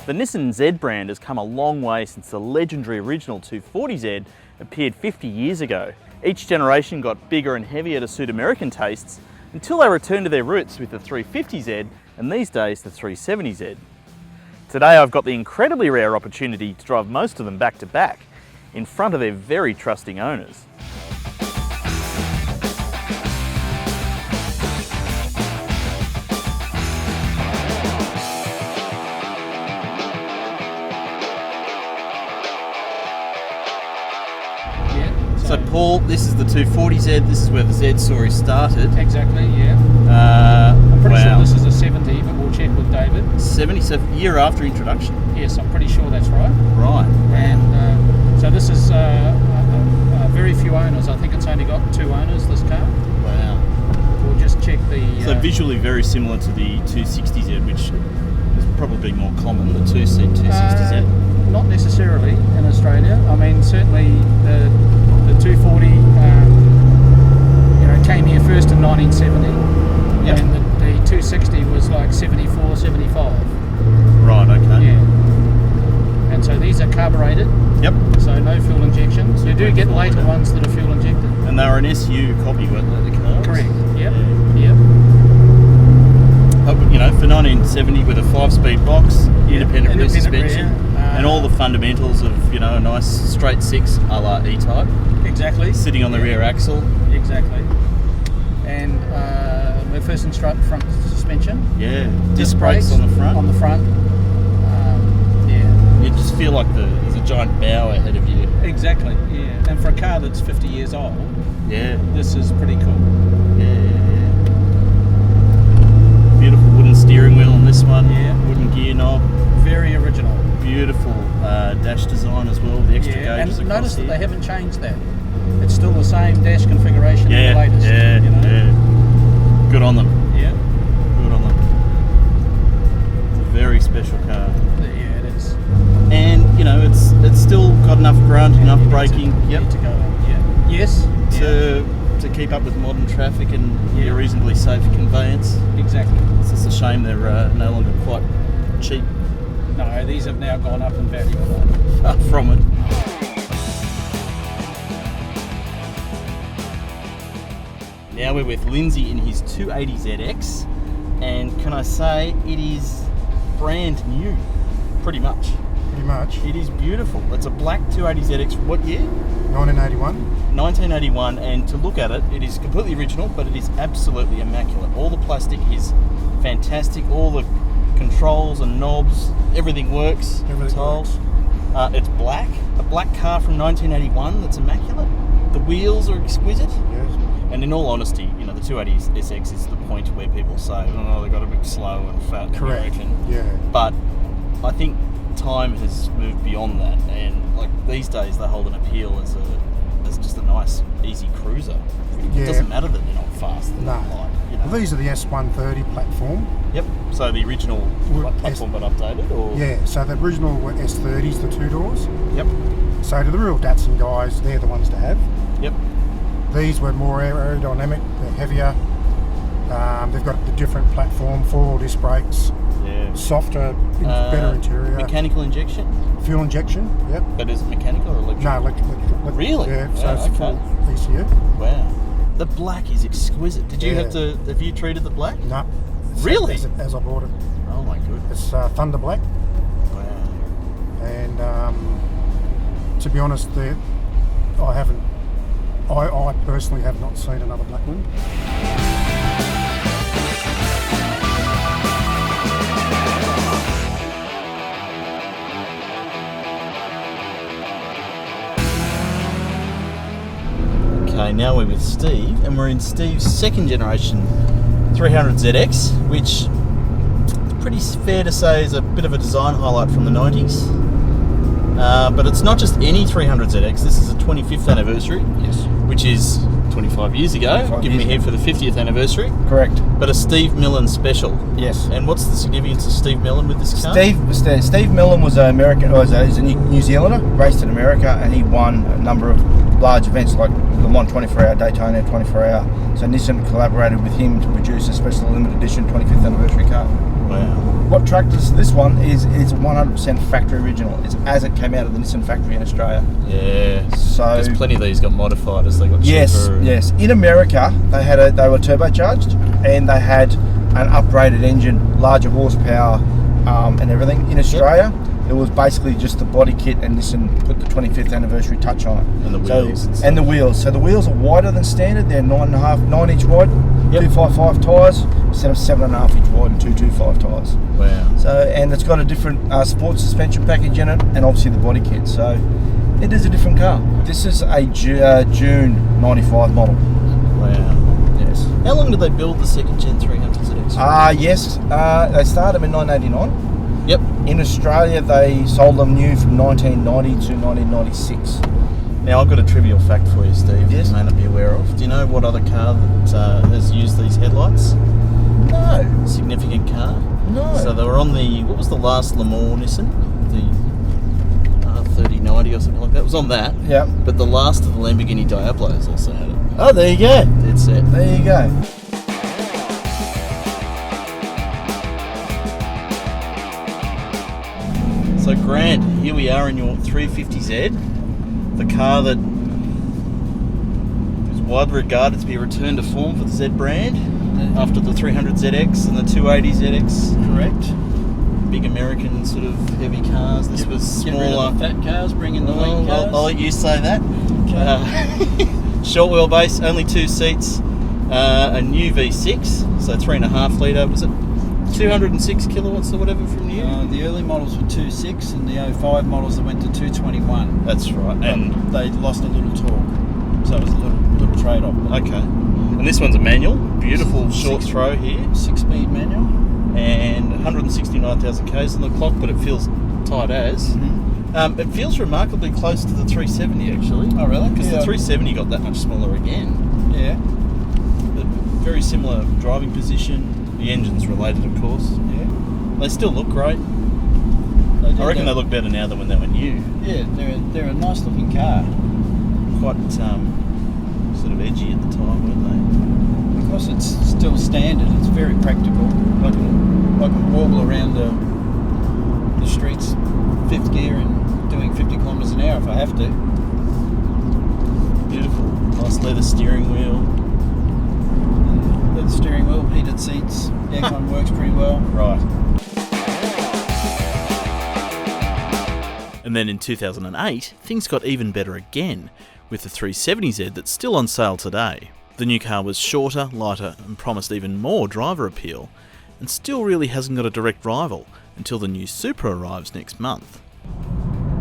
The Nissan Z brand has come a long way since the legendary original 240Z appeared 50 years ago. Each generation got bigger and heavier to suit American tastes until they returned to their roots with the 350Z and these days the 370Z. Today I've got the incredibly rare opportunity to drive most of them back to back in front of their very trusting owners. So Paul, this is the 240Z, this is where the Z story started. Exactly, yeah. I'm pretty sure this is a 70, but we'll check with David. 77, year after introduction? Yes, I'm pretty sure that's right. Right. And so this is very few owners. I think it's only got 2 owners, this car. Wow. We'll just check the... So visually very similar to the 260Z, which is probably more common, the 260Z. Not necessarily in Australia. I mean, certainly the 240 came here first in 1970, yep. And the 260 was like 74, 75. Right, okay. Yeah. And so these are carbureted. Yep. So no fuel injections. You do get later ones that are fuel injected. And they were an SU copy, weren't they, the cars? Correct. Yep. Yeah. Yep. But, for 1970 with a 5-speed box, independent rear suspension, and all the fundamentals of a nice straight 6 a la E-Type. Exactly. Sitting on the rear axle. Exactly. And the first and front suspension. Yeah. Disc brakes on the front. On the front. Yeah. You just feel like there's a giant bow ahead of you. Exactly. Yeah. And for a car that's 50 years old. Yeah. This is pretty cool. Yeah. Beautiful wooden steering wheel on this one. Yeah. Wooden gear knob. Very original. Beautiful dash design as well with the extra gauges. And notice that they haven't changed that. It's still the same dash configuration as the latest. Yeah. Good on them. Yeah. Good on them. It's a very special car. Yeah, it is. And it's still got enough grunt, enough braking. Yep. To go. Yeah. Yes. To keep up with modern traffic and be a reasonably safe conveyance. Exactly. It's just a shame they're no longer quite cheap. No, these have now gone up in value. Far from it. Now we're with Lindsay in his 280ZX, and can I say it is brand new, pretty much. Pretty much. It is beautiful. It's a black 280ZX. What year? 1981. 1981, and to look at it, it is completely original, but it is absolutely immaculate. All the plastic is fantastic. All the controls and knobs, everything works. Everything works. It's black. A black car from 1981 that's immaculate. The wheels are exquisite. Yes. And in all honesty, the 280SX is the point where people say, oh, they got a bit slow and fat. Correct. Yeah. But I think time has moved beyond that, and these days they hold an appeal as just a nice, easy cruiser. It doesn't matter that they're not fast. No. Well, these are the S130 platform. Yep. So the original platform got updated, or? Yeah. So the original were S30s, the 2 doors. Yep. So to the real Datsun guys, they're the ones to have. Yep. These were more aerodynamic. They're heavier. They've got the different platform, 4 disc brakes. Yeah. Softer, better interior. Mechanical injection? Fuel injection. Yep. But is it mechanical or electric? No, electric. Really? Yeah. So Wow, it's full ECU. Wow. The black is exquisite. Did you have you treated the black? No. Really? As I bought it. Oh my goodness. It's Thunder Black. Wow. And to be honest, I personally have not seen another black one. Okay, now we're with Steve, and we're in Steve's second generation 300ZX, which it's pretty fair to say is a bit of a design highlight from the 90s. But it's not just any 300ZX, this is a 25th anniversary. Yes. Which is 25 years ago, giving me here for the 50th anniversary. Correct. But a Steve Millen special. Yes. And what's the significance of Steve Millen with this car? Steve Millen was an American, he's a New Zealander, raced in America, and he won a number of large events like Le Mans 24-hour, Daytona 24-hour. So Nissan collaborated with him to produce a special limited edition 25th anniversary car. Wow. What attracts this one is it's 100% factory original. It's as it came out of the Nissan factory in Australia. Yeah. So there's plenty of these got modified as they got yes, cheaper. yes. In America, they were turbocharged and they had an upgraded engine, larger horsepower, and everything. In Australia, it was basically just the body kit, and Nissan put the 25th anniversary touch on it. And the wheels. So, and the wheels. So the wheels are wider than standard. They're 9.5 inch wide, Yep. 255 tyres instead of 7.5 inch wide and 225 tyres. Wow. So, and it's got a different sport suspension package in it, and obviously the body kit. So it is a different car. This is a June 95 model. Wow. Yes. How long did they build the second gen 300 ZX? Yes. They started them in 1989. Yep. In Australia, they sold them new from 1990 to 1996. Now, I've got a trivial fact for you, Steve, Yes. you may not be aware of. Do you know what other car that has used these headlights? No. Significant car? No. So they were on the, what was the last Le Mans Nissan? The 3090 or something like that. It was on that. Yeah. But the last of the Lamborghini Diablos also had it. Oh, there you go. Dead set. There you go. So Grant, here we are in your 350Z, the car that is widely regarded to be a return to form for the Z brand after the 300ZX and the 280ZX. Correct. Big American sort of heavy cars. This was smaller. Get rid of the fat cars, bring in the lean cars. I'll let you say that. Okay. Short wheelbase, only 2 seats, a new V6, so 3.5 litre, was it 206 kilowatts or whatever from new? The early models were 2.6 and the 05 models that went to 221. That's right. And they lost a little torque, so it was a little trade-off. okay. And this one's a manual, beautiful short throw here, 6-speed manual. and 169,000 k's on the clock, but it feels tight as. Mm-hmm. It feels remarkably close to the 370 actually. Oh really? Because the 370 got that much smaller again. Yeah. But very similar driving position. The engine's related, of course. Yeah. They still look great. I reckon they look better now than when they were new. Yeah, they're a nice looking car. Quite sort of edgy at the time, weren't Because it's still standard, it's very practical. I can warble around the streets 5th gear and doing 50 kilometres an hour if I have to. they? Beautiful. Nice leather steering wheel. The steering wheel, heated seats, aircon works pretty well. Right. And then in 2008, things got even better again, with the 370Z that's still on sale today. The new car was shorter, lighter, and promised even more driver appeal, and still really hasn't got a direct rival until the new Supra arrives next month.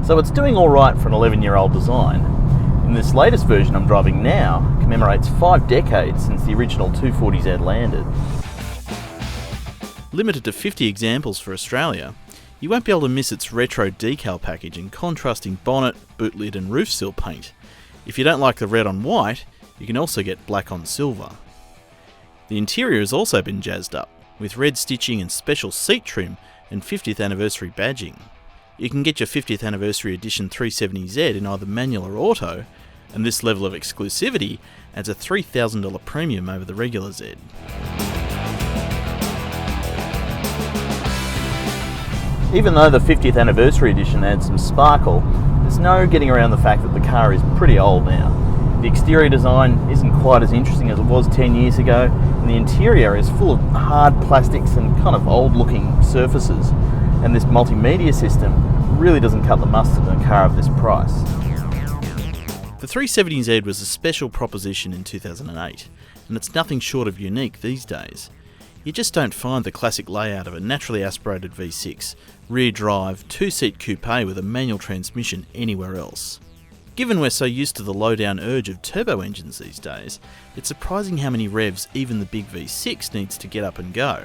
So it's doing alright for an 11-year-old design. And this latest version I'm driving now commemorates 5 decades since the original 240Z landed. Limited to 50 examples for Australia, you won't be able to miss its retro decal package and contrasting bonnet, boot lid and roof sill paint. If you don't like the red on white, you can also get black on silver. The interior has also been jazzed up, with red stitching and special seat trim and 50th anniversary badging. You can get your 50th anniversary edition 370Z in either manual or auto, and this level of exclusivity adds a $3,000 premium over the regular Z. Even though the 50th anniversary edition adds some sparkle, there's no getting around the fact that the car is pretty old now. The exterior design isn't quite as interesting as it was 10 years ago, and the interior is full of hard plastics and kind of old looking surfaces, and this multimedia system really doesn't cut the mustard in a car of this price. The 370Z was a special proposition in 2008, and it's nothing short of unique these days. You just don't find the classic layout of a naturally aspirated V6, rear drive, 2-seat coupe with a manual transmission anywhere else. Given we're so used to the low-down urge of turbo engines these days, it's surprising how many revs even the big V6 needs to get up and go.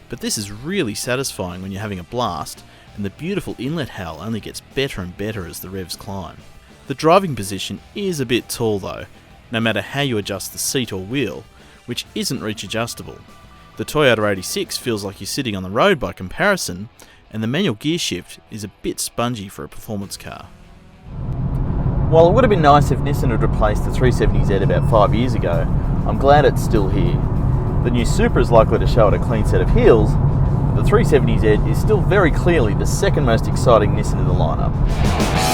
But this is really satisfying when you're having a blast, and the beautiful inlet howl only gets better and better as the revs climb. The driving position is a bit tall though, no matter how you adjust the seat or wheel, which isn't reach adjustable. The Toyota 86 feels like you're sitting on the road by comparison, and the manual gear shift is a bit spongy for a performance car. While it would have been nice if Nissan had replaced the 370Z about 5 years ago, I'm glad it's still here. The new Supra is likely to show it a clean set of heels, but the 370Z is still very clearly the second most exciting Nissan in the lineup.